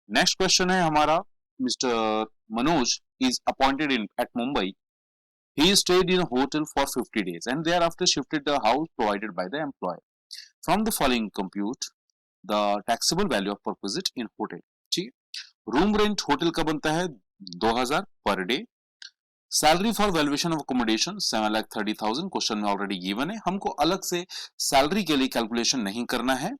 Next question है हमारा, mister Manoj is appointed in at Mumbai. He stayed in a hotel for 50 days and thereafter shifted the house provided by the employer. From the following compute the taxable value of per visit in hotel. ठीक है, room rent hotel का बनता है 2000 per day. Salary for valuation of accommodation 7,30,000 question में already given है, हमको अलग से सैलरी के लिए कैलकुलेशन नहीं करना है.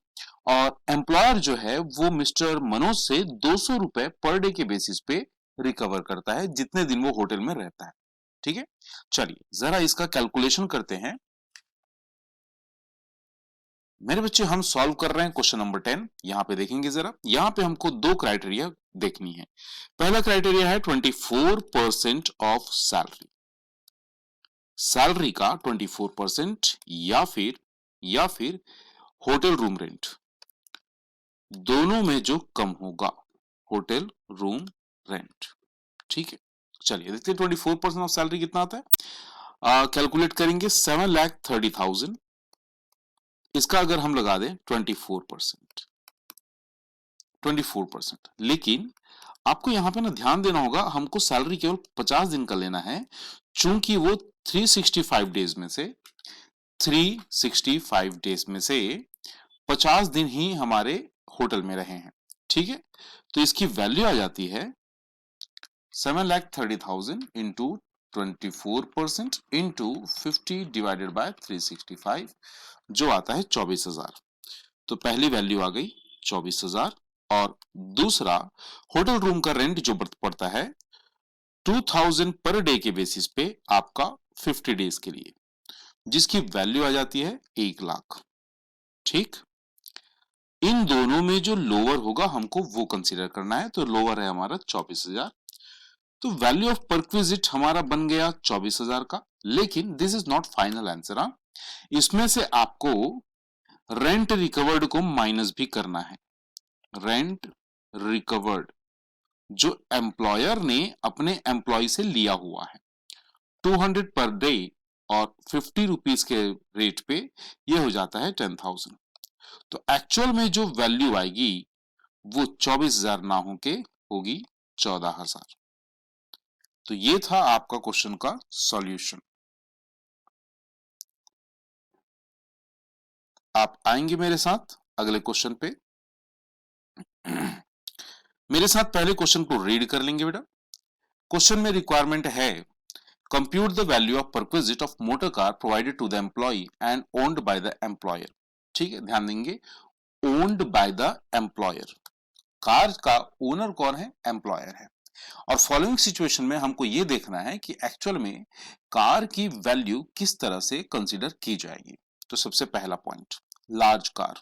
और एम्प्लॉयर जो है वो मिस्टर मनोज से 200 रुपए पर डे के बेसिस पे रिकवर करता है जितने दिन वो होटल में रहता है. ठीक है, चलिए जरा इसका कैलकुलेशन करते हैं. मेरे बच्चे हम सॉल्व कर रहे हैं क्वेश्चन नंबर 10. यहां पे देखेंगे जरा, यहां पे हमको दो क्राइटेरिया देखनी है. पहला क्राइटेरिया है 24% ऑफ सैलरी, सैलरी का 24% या फिर होटल रूम रेंट, दोनों में जो कम होगा होटल रूम रेंट. ठीक है, चलिए देखते हैं 24% ऑफ सैलरी कितना आता है. कैलकुलेट करेंगे 7,30,000, इसका अगर हम लगा दें 24%, लेकिन आपको यहां पे ना ध्यान देना होगा, हमको सैलरी केवल 50 दिन का लेना है, चूंकि वो 365 डेज में से 50 दिन ही हमारे होटल में रहे हैं. ठीक है, तो इसकी वैल्यू आ जाती है 7,30,000 इंटू 24% इंटू 50 डिवाइडेड बाय 365, जो आता है 24,000. तो पहली वैल्यू आ गई 24,000. और दूसरा होटल रूम का रेंट जो पड़ता है 2,000 पर डे के बेसिस पे आपका 50 डेज के लिए, जिसकी वैल्यू आ जाती है 1,00,000. ठीक, इन दोनों में जो लोअर होगा हमको वो कंसीडर करना है, तो लोअर है हमारा 24,000. तो वैल्यू ऑफ परक्विजिट हमारा बन गया 24,000 का. लेकिन this is not final answer. इसमें से आपको रेंट रिकवर्ड को माइनस भी करना है. रेंट रिकवर्ड जो एम्प्लॉयर ने अपने एम्प्लॉय से लिया हुआ है 200 पर डे और 50 रुपीज के रेट पे, ये हो जाता है 10,000. तो एक्चुअल में जो वैल्यू आएगी वो 24,000 ना होके होगी 14,000. तो ये था आपका क्वेश्चन का सॉल्यूशन. आप आएंगे मेरे साथ अगले क्वेश्चन पे. मेरे साथ पहले क्वेश्चन को रीड कर लेंगे बेटा. क्वेश्चन में रिक्वायरमेंट है compute the value of perquisite of motor car provided to the employ and owned by the employer. ठीक है, ध्यान देंगे, owned by the employer. Car का ओनर कौन है? एम्प्लॉयर है. और फॉलोइंग सिचुएशन में हमको यह देखना है कि एक्चुअल में कार की वैल्यू किस तरह से कंसीडर की जाएगी. तो सबसे पहला पॉइंट, लार्ज कार,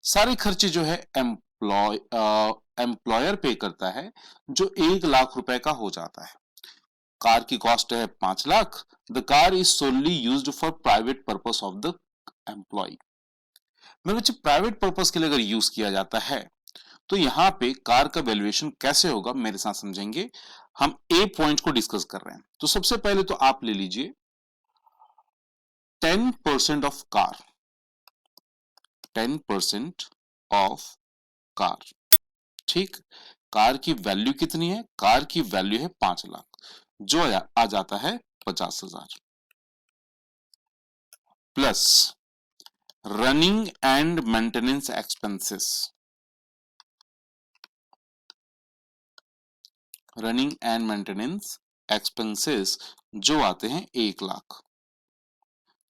सारे खर्चे जो है एम्प्लॉयर पे करता है, जो 1,00,000 रुपए का हो जाता है. कार की कॉस्ट है 5,00,000. The car is solely used for private purpose of the employ. मेरे बच्चे प्राइवेट पर्पस के लिए अगर यूज किया जाता है तो यहां पे कार का वैल्यूएशन कैसे होगा मेरे साथ समझेंगे. हम ए पॉइंट को डिस्कस कर रहे हैं. तो सबसे पहले तो आप ले लीजिए 10% ऑफ कार, 10% ऑफ कार. ठीक, कार की वैल्यू कितनी है? कार की वैल्यू है 5,00,000, जो आ जाता है 50,000 plus running and maintenance expenses, running and maintenance expenses जो आते हैं 1,00,000.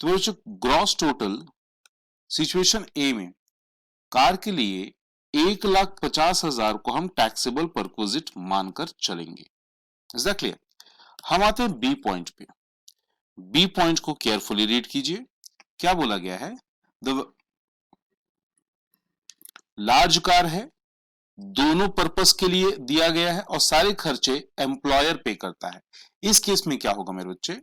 तो जो ग्रॉस टोटल सिचुएशन ए में कार के लिए 1,50,000 को हम टैक्सेबल परक्विजिट मानकर चलेंगे. Is that clear? हम आते हैं बी पॉइंट पे. बी पॉइंट को केयरफुली रीड कीजिए. क्या बोला गया है? द लार्ज कार है, दोनों पर्पस के लिए दिया गया है और सारे खर्चे एम्प्लॉयर पे करता है. इस केस में क्या होगा मेरे बच्चे,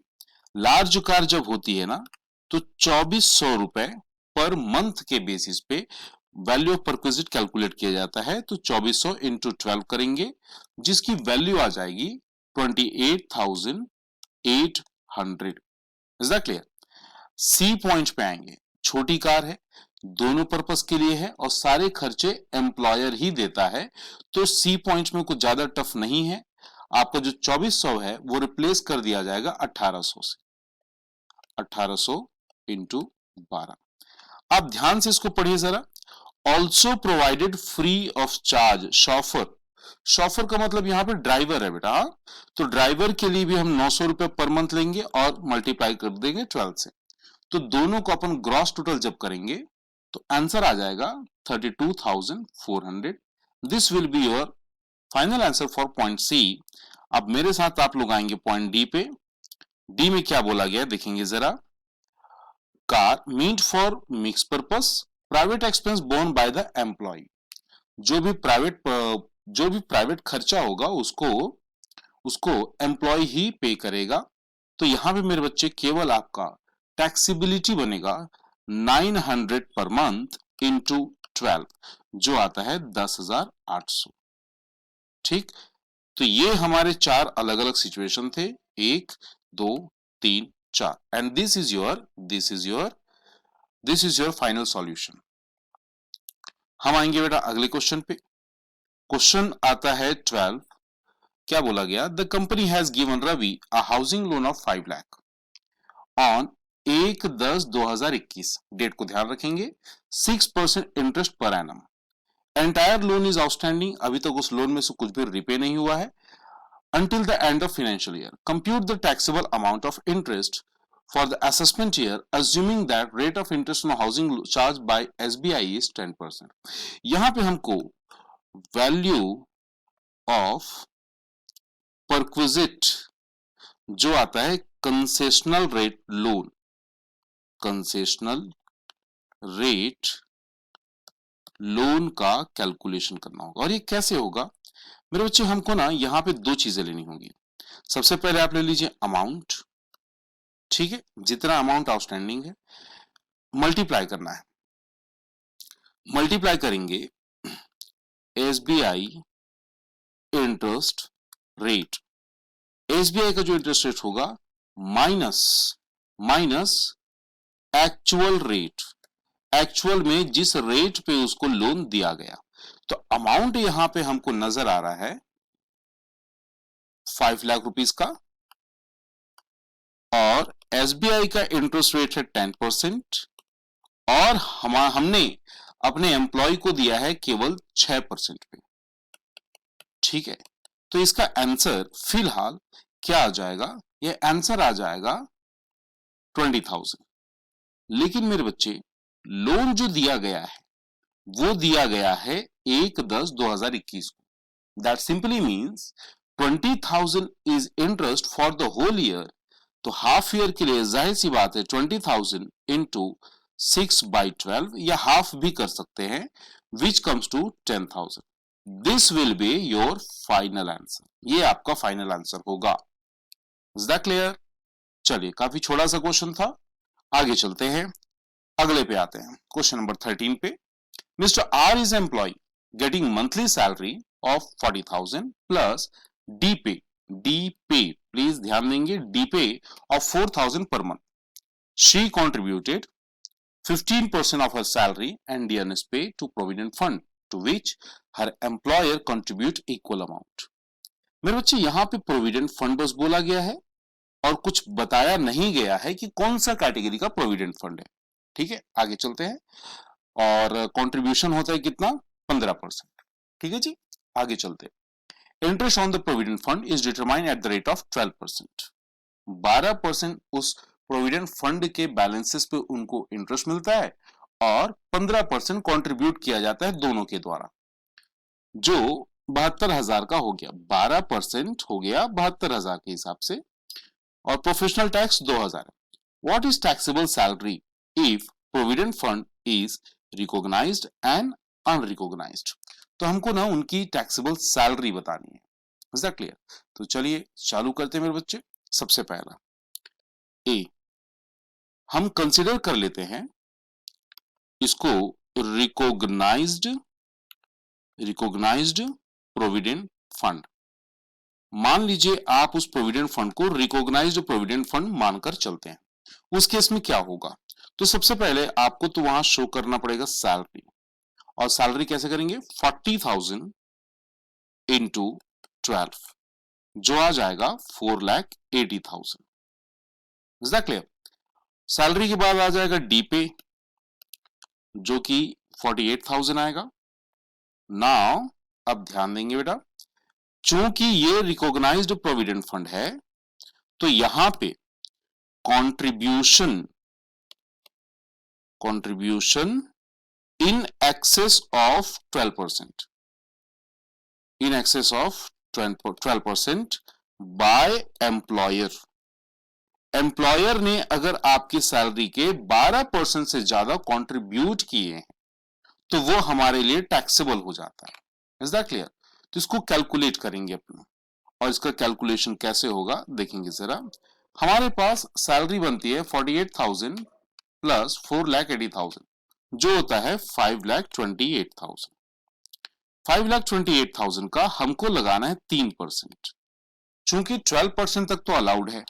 लार्ज कार जब होती है ना तो 2,400 रुपए पर मंथ के बेसिस पे वैल्यू ऑफ परक्विजिट कैलकुलेट किया जाता है. तो 2,400 इंटू 12 करेंगे, जिसकी वैल्यू आ जाएगी 28,800. Is that clear? C point पे आएंगे, छोटी कार है, दोनों पर्पस के लिए है और सारे खर्चे एम्प्लॉयर ही देता है, तो सी पॉइंट में कुछ ज्यादा टफ नहीं है। आपका जो 2400 है वो रिप्लेस कर दिया जाएगा 1800 से। 1800 इंटू 12। आप ध्यान से इसको पढ़िए जरा। Also provided free of charge chauffeur. Chauffeur का मतलब यहां पे ड्राइवर है बेटा। तो ड्राइवर के लिए भी हम 900 रुपए पर मंथ लेंगे और मल्टीप्लाई कर देंगे 12 से। तो दोनों को अपन ग्रॉस टोटल जब करेंगे तो आंसर आ जाएगा 32,400। This will be your final answer for point C. अब मेरे साथ आप लोग आएंगे पॉइंट डी पे। डी में क्या बोला गया देखेंगे जरा। Car meant for mix purpose, private expense borne by the employ. जो भी प्राइवेट खर्चा होगा उसको उसको एम्प्लॉय ही पे करेगा। तो यहां पे मेरे बच्चे केवल आपका टैक्सिबिलिटी बनेगा 900 पर मंथ इंटू 12, जो आता है 10,800। ठीक, तो ये हमारे चार अलग अलग सिचुएशन थे, 1 2 3 4, and this is your final solution. हम आएंगे बेटा अगले क्वेश्चन पे। क्वेश्चन आता है 12। क्या बोला गया? The company has given Ravi a housing loan of 5 lakh on 1/10/2021। Date को ध्यान रखेंगे। 6% इंटरेस्ट पर annum. Entire loan is outstanding. अभी तक उस लोन में से कुछ भी रिपे नहीं हुआ है। until the end of financial year. Compute the taxable amount of interest for the assessment year, assuming that rate of interest on housing charged by SBI is 10%. यहां पे हमको वैल्यू ऑफ परक्विजिट जो आता है concessional rate loan, concessional rate loan का calculation करना होगा। और ये कैसे होगा मेरे बच्चे? हमको ना यहां पे दो चीजें लेनी होंगी। सबसे पहले आप ले लीजिए अमाउंट, ठीक है, जितना अमाउंट आउटस्टैंडिंग है मल्टीप्लाई करना है। मल्टीप्लाई करेंगे एसबीआई इंटरेस्ट रेट, एसबीआई का जो इंटरेस्ट रेट होगा माइनस एक्चुअल रेट, एक्चुअल में जिस रेट पे उसको लोन दिया गया। तो अमाउंट यहां पे हमको नजर आ रहा है 5 लाख रुपीस का, और एसबीआई का इंटरेस्ट रेट है 10%, और हमने अपने एम्प्लॉय को दिया है केवल 6% पे। ठीक है, तो इसका आंसर फिलहाल क्या आ जाएगा? ये आंसर आ जाएगा 20,000। लेकिन मेरे बच्चे लोन जो दिया गया है वो दिया गया है 1/10/2021 को। That simply means 20,000 is interest for the whole year. तो हाफ ईयर के लिए जाहिर सी बात है 20,000 इंटू 6/12 या हाफ भी कर सकते हैं, which comes to 10,000। This will be your final answer. ये आपका फाइनल आंसर होगा। Is that clear? चलिए, काफी छोटा सा क्वेश्चन था, आगे चलते हैं, अगले पे आते हैं। क्वेश्चन नंबर 13 पे, mister R is employ getting monthly salary of 40,000 plus D pay, please ध्यान देंगे, D pay of 4,000 per month. She contributed 15% of her salary and dearness pay to provident fund, to which her employer contribute equal amount. मेरे बच्चे यहां पे provident fund बस बोला गया है और कुछ बताया नहीं गया है कि कौन सा कैटेगरी का प्रोविडेंट फंड है। ठीक है, आगे चलते हैं। और कंट्रीब्यूशन होता है कितना? 15%। ठीक है जी, आगे चलते हैं। Interest on the provident fund is determined at the rate of 12%। 12% उस प्रोविडेंट फंड के बैलेंसेस पे उनको इंटरेस्ट मिलता है और 15% कंट्रीब्यूट किया जाता है दोनों के द्वारा, जो 72,000 का हो गया। 12% हो गया 72,000 के हिसाब से, और professional tax 2,000। What is taxable salary if provident fund is recognised and unrecognised? तो हमको ना उनकी टैक्सेबल सैलरी बतानी है। Is that clear? तो चलिए चालू करते हैं मेरे बच्चे। सबसे पहला ए, हम कंसिडर कर लेते हैं इसको रिकॉग्नाइज्ड प्रोविडेंट फंड। मान लीजिए आप उस प्रोविडेंट फंड को रिकॉग्नाइज्ड प्रोविडेंट फंड मानकर चलते हैं। उस केस में क्या होगा? तो सबसे पहले आपको तो वहां शो करना पड़ेगा सैलरी, और सैलरी कैसे करेंगे, 40,000 इंटू 12, जो आ जाएगा 4,80,000। Is that clear? सैलरी के बाद आ जाएगा डी पे, जो कि 48,000 आएगा। नाउ अब ध्यान देंगे बेटा, चूंकि ये रिकॉग्नाइज्ड प्रोविडेंट फंड है, तो यहां पे contribution in excess of 12%, in excess of 12% by employer. Employer ने अगर आपकी सैलरी के 12% से ज्यादा कंट्रीब्यूट किए हैं, तो वो हमारे लिए टैक्सेबल हो जाता है। Is that clear? तो इसको कैलकुलेट करेंगे अपना, और इसका कैलकुलेशन कैसे होगा देखेंगे जरा। हमारे पास सैलरी बनती है 48,000 प्लस 4,80,000, जो होता है 5,28,000। 5,28,000 का हमको लगाना है 3%, चूंकि 12% तक तो अलाउड है,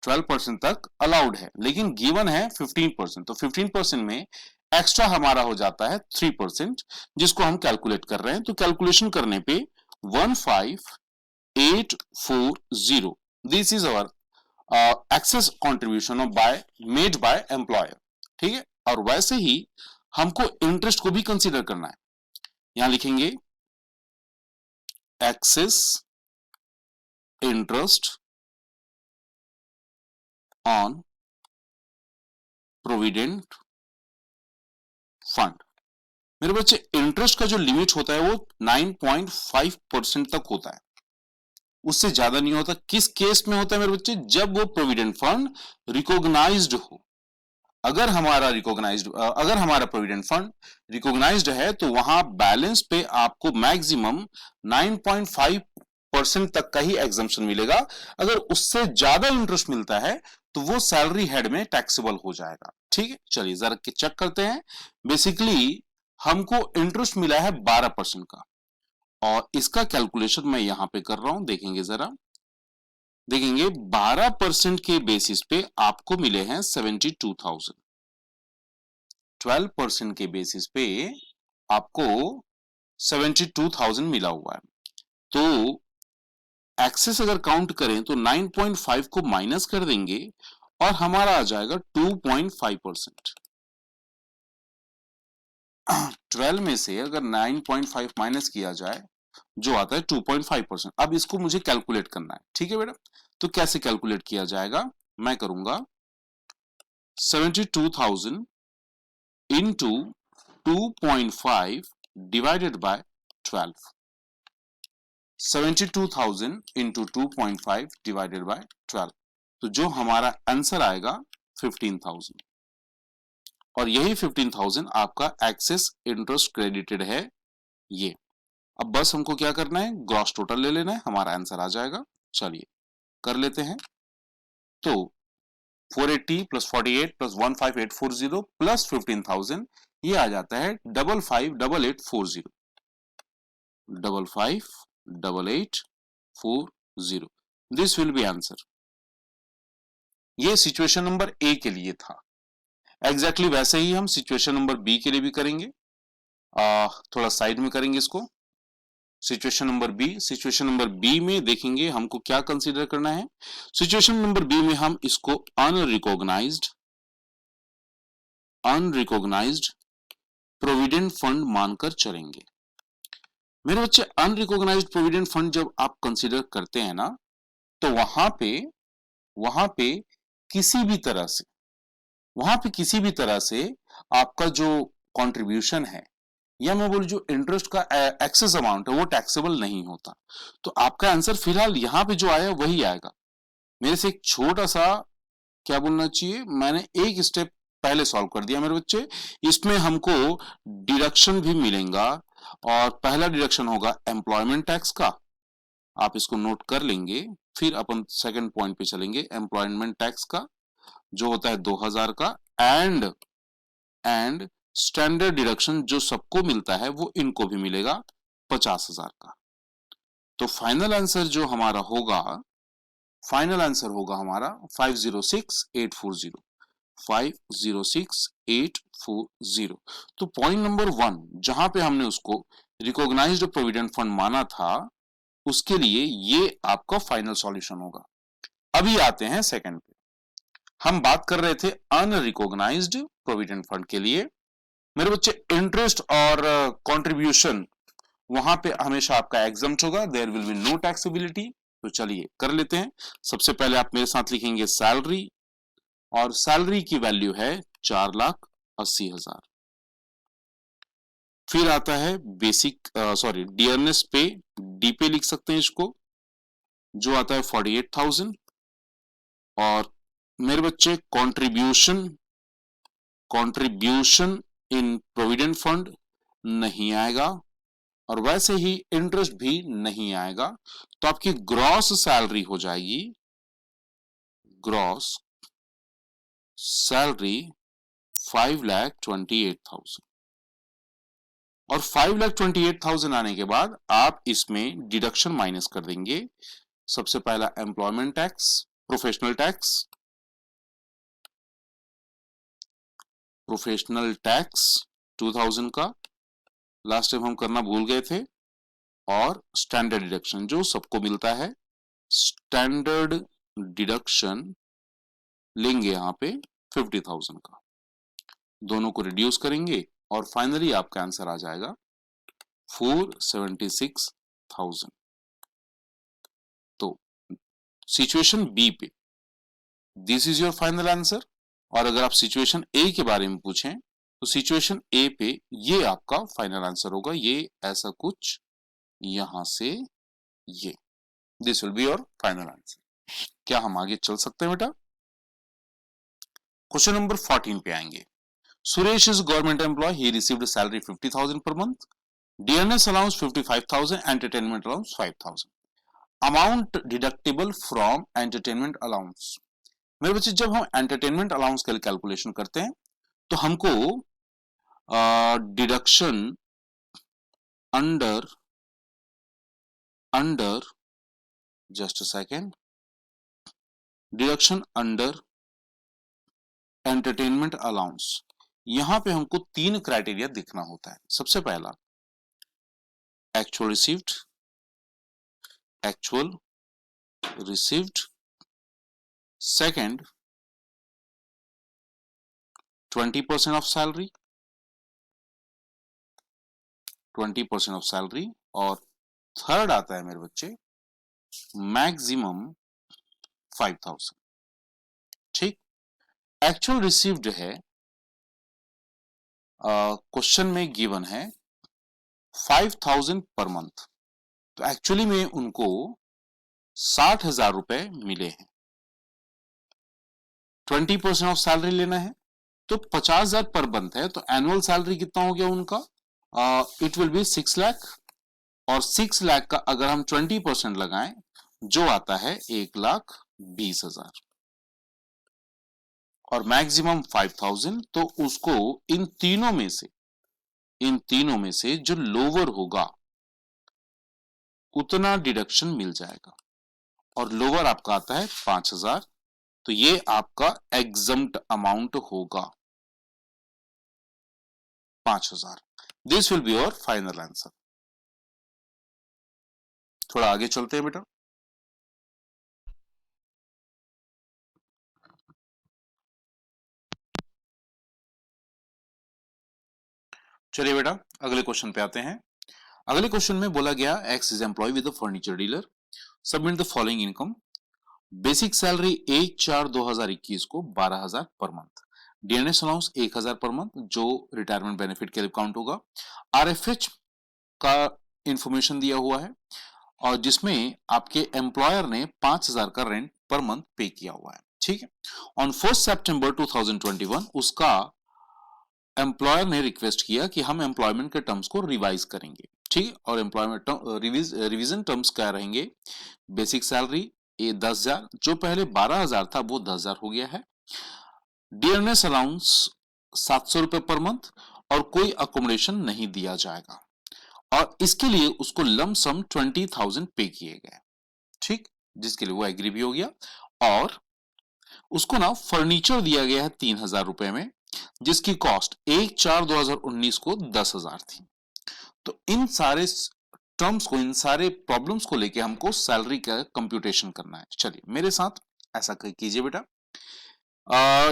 12% तक अलाउड है, लेकिन गिवन है 15%, तो 15% में एक्स्ट्रा हमारा हो जाता है 3%, जिसको हम कैलकुलेट कर रहे हैं। तो कैलकुलेशन करने पे 15,840, this is our excess contribution of made by employer. ठीक है, और वैसे ही हमको इंटरेस्ट को भी कंसीडर करना है। यहां लिखेंगे excess interest on provident fund. मेरे बच्चे, इंटरेस्ट का जो लिमिट होता है वो 9.5% तक होता है, उससे ज्यादा नहीं होता। किस केस में होता है मेरे बच्चे? जब वो प्रोविडेंट फंड रिकॉग्नाइज्ड हो। अगर हमारा प्रोविडेंट फंड रिकॉग्नाइज्ड है, तो वहां बैलेंस पे आपको मैक्सिमम 9.5% तक का ही एग्जम्पशन मिलेगा। अगर उससे ज्यादा इंटरेस्ट मिलता है, तो वो सैलरी हेड में टैक्सेबल हो जाएगा। ठीक है, चलिए जरा चेक करते हैं। बेसिकली हमको इंटरेस्ट मिला है 12% का, और इसका कैलकुलेशन मैं यहां पे कर रहा हूं, देखेंगे जरा। देखेंगे 12% के बेसिस पे आपको मिले हैं 72,000, 12% के बेसिस पे आपको 72,000 मिला हुआ है। तो एक्सेस अगर काउंट करें तो 9.5 को माइनस कर देंगे, और हमारा आ जाएगा 2.5%। 12 में से अगर 9.5 माइनस किया जाए, जो आता है 2.5%। अब इसको मुझे कैलकुलेट करना है। ठीक है बेटा, तो कैसे कैलकुलेट किया जाएगा? मैं करूंगा 72,000 into 2.5 divided by 12, 72,000 into 2.5 divided by 12, तो जो हमारा आंसर आएगा 15,000, और यही 15,000 आपका एक्सेस इंटरेस्ट क्रेडिटेड है ये। अब बस हमको क्या करना है, ग्रॉस टोटल ले लेना है, हमारा आंसर आ जाएगा। चलिए कर लेते हैं। तो 480 प्लस 48 प्लस 15840 प्लस 15,000, ये आ जाता है 558840, 558840। This will B answer. ये सिचुएशन नंबर ए के लिए था। एग्जैक्टली वैसे ही हम सिचुएशन नंबर बी के लिए भी करेंगे। थोड़ा साइड में करेंगे इसको। सिचुएशन नंबर बी में देखेंगे हमको क्या कंसीडर करना है। सिचुएशन नंबर बी में हम इसको अनरिकॉग्नाइज्ड प्रोविडेंट फंड मानकर चलेंगे। मेरे बच्चे, अनरिकॉग्नाइज्ड प्रोविडेंट फंड जब आप कंसीडर करते हैं ना, तो वहां पे किसी भी तरह से आपका जो कंट्रीब्यूशन है, या मैं बोलूं जो इंटरेस्ट का एक्सेस अमाउंट है, वो टैक्सेबल नहीं होता। तो आपका आंसर फिलहाल यहां पे जो आया वही आएगा। मेरे से एक छोटा सा, क्या बोलना चाहिए, मैंने एक स्टेप पहले सॉल्व कर दिया मेरे बच्चे। इसमें हमको डिडक्शन भी मिलेगा, और पहला डिडक्शन होगा एम्प्लॉयमेंट टैक्स का, आप इसको नोट कर लेंगे। फिर अपन सेकंड पॉइंट पे चलेंगे, एम्प्लॉयमेंट टैक्स का जो होता है 2,000 का, एंड स्टैंडर्ड डिडक्शन जो सबको मिलता है वो इनको भी मिलेगा 50,000 का। तो फाइनल आंसर हमारा 506,840। 506840। तो पॉइंट नंबर 1 जहां पे हमने उसको रिकॉग्नाइज्ड प्रोविडेंट फंड माना था, उसके लिए ये आपका फाइनल सॉल्यूशन होगा। अभी आते हैं सेकंड पे। हम बात कर रहे थे अनरिकॉग्नाइज्ड प्रोविडेंट फंड के लिए। मेरे बच्चे इंटरेस्ट और कंट्रीब्यूशन वहां पे हमेशा आपका एग्जम्प्ट होगा, there will be no taxability. तो चलिए कर लेते हैं। सबसे पहले आप मेरे साथ लिखेंगे सैलरी, और सैलरी की वैल्यू है 4,80,000। फिर आता है बेसिक डियरनेस पे, डी पे लिख सकते हैं इसको, जो आता है 48,000। और मेरे बच्चे कंट्रीब्यूशन इन प्रोविडेंट फंड नहीं आएगा, और वैसे ही इंटरेस्ट भी नहीं आएगा। तो आपकी ग्रॉस सैलरी हो जाएगी, ग्रॉस सैलरी 5,28,000। और 5,28,000 आने के बाद आप इसमें डिडक्शन माइनस कर देंगे। सबसे पहला एम्प्लॉयमेंट टैक्स, प्रोफेशनल टैक्स 2,000 का लास्ट टाइम हम करना भूल गए थे, और स्टैंडर्ड डिडक्शन जो सबको मिलता है, स्टैंडर्ड डिडक्शन लेंगे यहां पे 50,000 का। दोनों को रिड्यूस करेंगे और फाइनली आपका आंसर आ जाएगा 476,000। तो सिचुएशन बी पे this is your final answer. और अगर आप सिचुएशन ए के बारे में पूछें तो सिचुएशन ए पे ये आपका फाइनल आंसर होगा, ये ऐसा कुछ यहां से ये, this will be your final answer. क्या हम आगे चल सकते हैं बेटा? क्वेश्चन नंबर 14 पे आएंगे। Suresh is government employ, he received salary 50,000 per month, dearness allowance 55,000, entertainment allowance 5,000। Amount deductible from entertainment allowance. मेरे बच्चे जब हम एंटरटेनमेंट अलाउंस के लिए कैलकुलेशन करते हैं तो हमको deduction under just a second, deduction under entertainment allowance, यहां पे हमको 3 क्राइटेरिया दिखना होता है। सबसे पहला actual received, second 20% of salary, 20% of salary, और थर्ड आता है मेरे बच्चे मैक्सिमम 5,000। ठीक, एक्चुअल रिसीव्ड है, क्वेश्चन में गिवन है 5,000 पर मंथ, तो एक्चुअली में उनको 60,000 रुपए मिले हैं। 20% ऑफ सैलरी लेना है तो 50,000 पर मंथ है, तो एनुअल सैलरी कितना हो गया उनका? इट विल बी 6 लाख, और 6 लाख का अगर हम 20% लगाएं जो आता है 1,20,000, और मैक्सिमम 5,000, तो उसको इन तीनों में से जो लोअर होगा उतना डिडक्शन मिल जाएगा, और लोअर आपका आता है 5,000, तो ये आपका एग्जम्प्ट अमाउंट होगा 5,000। This will be your final answer. थोड़ा आगे चलते हैं बेटा। चलिए बेटा अगले क्वेश्चन पे आते हैं। अगले क्वेश्चन में बोला गया X is employ with furniture dealer, submit the following income. Basic salary 1/4/2021 को 12,000 per month, DNS allowance 1,000 per month जो रिटायरमेंट बेनिफिट के लिए काउंट होगा, आरएफएच का इंफॉर्मेशन दिया हुआ है, और जिसमें आपके एम्प्लॉयर ने 5,000 का रेंट पर मंथ पे किया हुआ है। ठीक है, ऑन 1 सितंबर 2021 उसका एम्प्लॉयर ने रिक्वेस्ट किया कि हम एम्प्लॉयमेंट के टर्म्स को रिवाइज करेंगे। ठीक है, और एम्प्लॉयमेंट रिवीजन टर्म्स क्या रहेंगे? बेसिक सैलरी 10,000, जो पहले 12,000 था वो 10,000 हो गया है, डियरनेस अलाउंस 700 रुपए पर मंथ, और कोई अकोमोडेशन नहीं दिया जाएगा, और इसके लिए उसको लमसम 20,000 पे किए गए। ठीक, जिसके लिए वो एग्री भी हो गया, और उसको ना फर्नीचर दिया गया है 3,000 रुपए में, जिसकी कॉस्ट 1/4/2019 को 10,000 थी। तो इन सारे टर्म्स को, इन सारे प्रॉब्लम्स को लेके हमको सैलरी का कंप्यूटेशन करना है। चलिए मेरे साथ ऐसा कीजिए बेटा।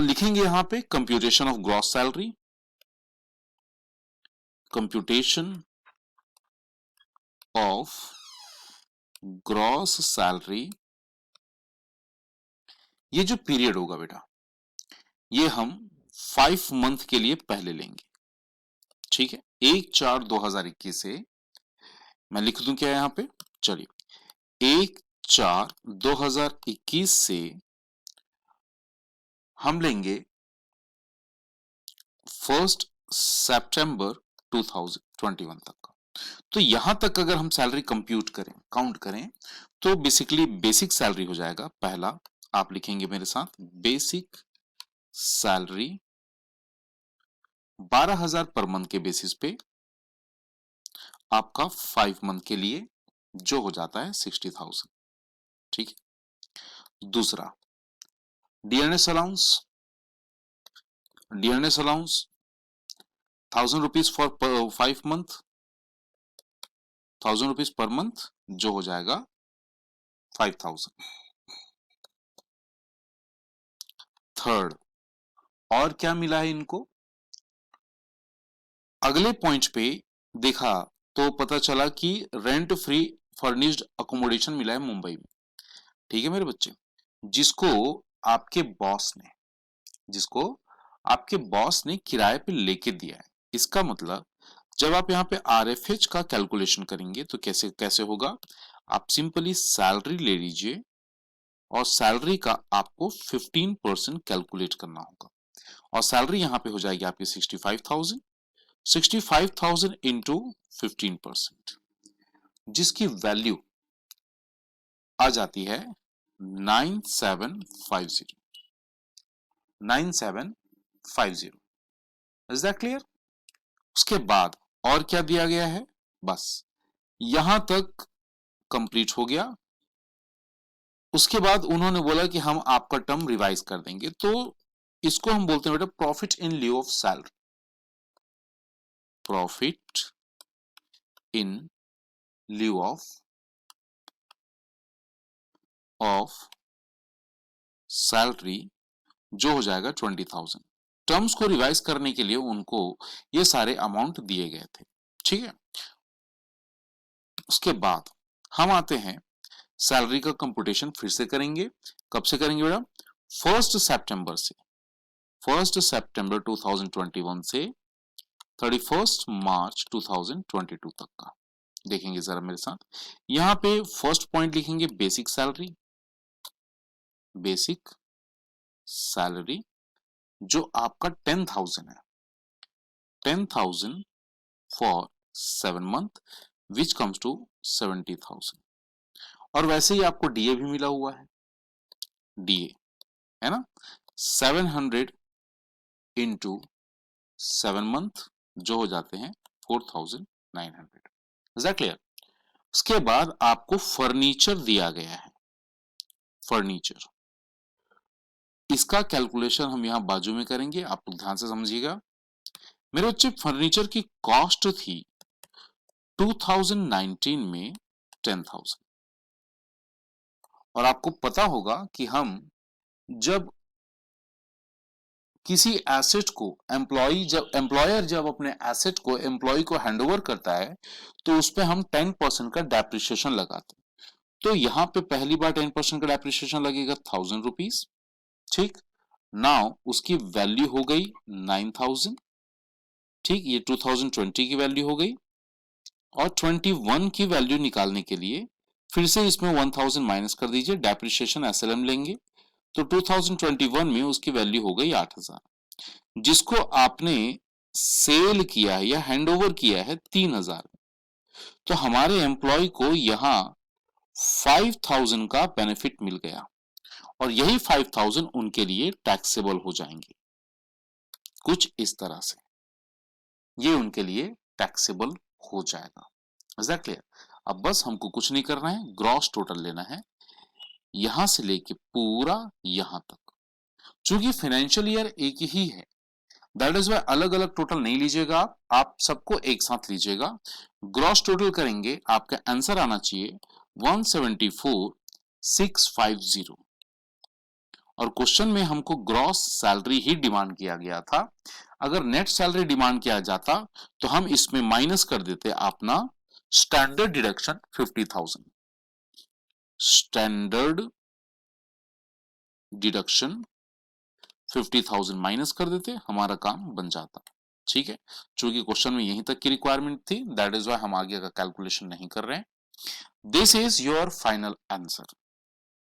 लिखेंगे यहां पे computation of gross salary, computation of gross salary. ये जो पीरियड होगा बेटा, ये हम 5 मंथ के लिए पहले लेंगे, ठीक है। 1/4/2021 से मैं लिख दूं क्या यहां पे, चलिए 1/4/2021 से हम लेंगे 1 सितंबर 2021 तक का। तो यहां तक अगर हम सैलरी कंप्यूट करें, काउंट करें, तो बेसिकली बेसिक सैलरी हो जाएगा। पहला आप लिखेंगे मेरे साथ, बेसिक सैलरी 12,000 पर मंथ के बेसिस पे आपका 5 मंथ के लिए, जो हो जाता है 60,000, ठीक है। दूसरा DNS allowance, DNS allowance 1,000 rupees for 5 month, 1,000 rupees per month, जो हो जाएगा 5,000। थर्ड, और क्या मिला है इनको, अगले पॉइंट पे देखा तो पता चला कि रेंट फ्री फर्निश्ड अकोमोडेशन मिला है मुंबई में, ठीक है मेरे बच्चे, जिसको आपके बॉस ने, जिसको आपके बॉस ने किराए पे लेके दिया है। इसका मतलब जब आप यहाँ पे आरएफएच का कैलकुलेशन करेंगे तो कैसे कैसे होगा, आप सिंपली सैलरी ले लीजिए और सैलरी का आपको 15% कैलकुलेट करना होगा, और सैलरी यहाँ पे हो जाएगी आपकी 65,000, 65,000 इंटू 15%, जिसकी वैल्यू आ जाती है 9750, 9750। Is that clear? उसके बाद और क्या दिया गया है, बस यहां तक कंप्लीट हो गया। उसके बाद उन्होंने बोला कि हम आपका टर्म रिवाइज कर देंगे, तो इसको हम बोलते हैं बेटा profit in lieu of salary, profit in lieu of salary, जो हो जाएगा 20,000। टर्म्स को रिवाइज करने के लिए उनको ये सारे अमाउंट दिए गए थे, ठीक है। उसके बाद हम आते हैं सैलरी का कंप्यूटेशन फिर से करेंगे। कब से करेंगे बेटा, 1 सितंबर से, 1 सितंबर 2021 से 31 मार्च 2022 तक का देखेंगे जरा मेरे साथ। यहां पे फर्स्ट पॉइंट लिखेंगे बेसिक सैलरी, बेसिक सैलरी जो आपका 10,000 है, 10,000 for 7 month which comes to 70,000। और वैसे ही आपको डीए भी मिला हुआ है, डीए है ना, 700 इंटू 7 मंथ, जो हो जाते हैं 4,900। Is that clear? उसके बाद आपको फर्नीचर दिया गया है, फर्नीचर, इसका कैलकुलेशन हम यहां बाजू में करेंगे, आप लोग ध्यान से समझिएगा मेरे बच्चे। फर्नीचर की कॉस्ट थी 2019 में 10,000, और आपको पता होगा कि हम जब किसी एसेट को एम्प्लॉयर जब अपने एसेट को एम्प्लॉय को हैंडओवर करता है तो उस पर हम 10% का डेप्रिसिएशन लगाते हैं। तो यहां पे पहली बार 10% का डेप्रिसिएशन लगेगा 1,000 रुपीज, ठीक। नाउ उसकी वैल्यू हो गई 9,000, ठीक, ये 2020 की वैल्यू हो गई। और 21 की वैल्यू निकालने के लिए फिर से इसमें 1,000 माइनस कर दीजिए, डेप्रिसिएशन एसएलएम लेंगे, तो 2021 में उसकी वैल्यू हो गई 8,000, जिसको आपने सेल किया है या हैंडओवर किया है 3,000। तो हमारे एम्प्लॉय को यहां 5,000 का बेनिफिट मिल गया, और यही 5,000 उनके लिए टैक्सेबल हो जाएंगे, कुछ इस तरह से ये उनके लिए टैक्सेबल हो जाएगा। Is that clear? अब बस हमको कुछ नहीं करना है, ग्रॉस टोटल लेना है यहां से लेके पूरा यहां तक, चूंकि फाइनेंशियल ईयर एक ही है, दैट इज वाई अलग अलग टोटल नहीं लीजिएगा, आप सबको एक साथ लीजिएगा। ग्रॉस टोटल करेंगे, आपका आंसर आना चाहिए 174,650। और क्वेश्चन में हमको ग्रॉस सैलरी ही डिमांड किया गया था। अगर नेट सैलरी डिमांड किया जाता तो हम इसमें माइनस कर देते अपना standard deduction 50,000, standard deduction 50,000 minus कर देते, हमारा काम बन जाता। ठीक है, चूंकि क्वेश्चन में यहीं तक की रिक्वायरमेंट थी, दैट इज वाई हम आगे का कैलकुलेशन नहीं कर रहे हैं। This is your final answer.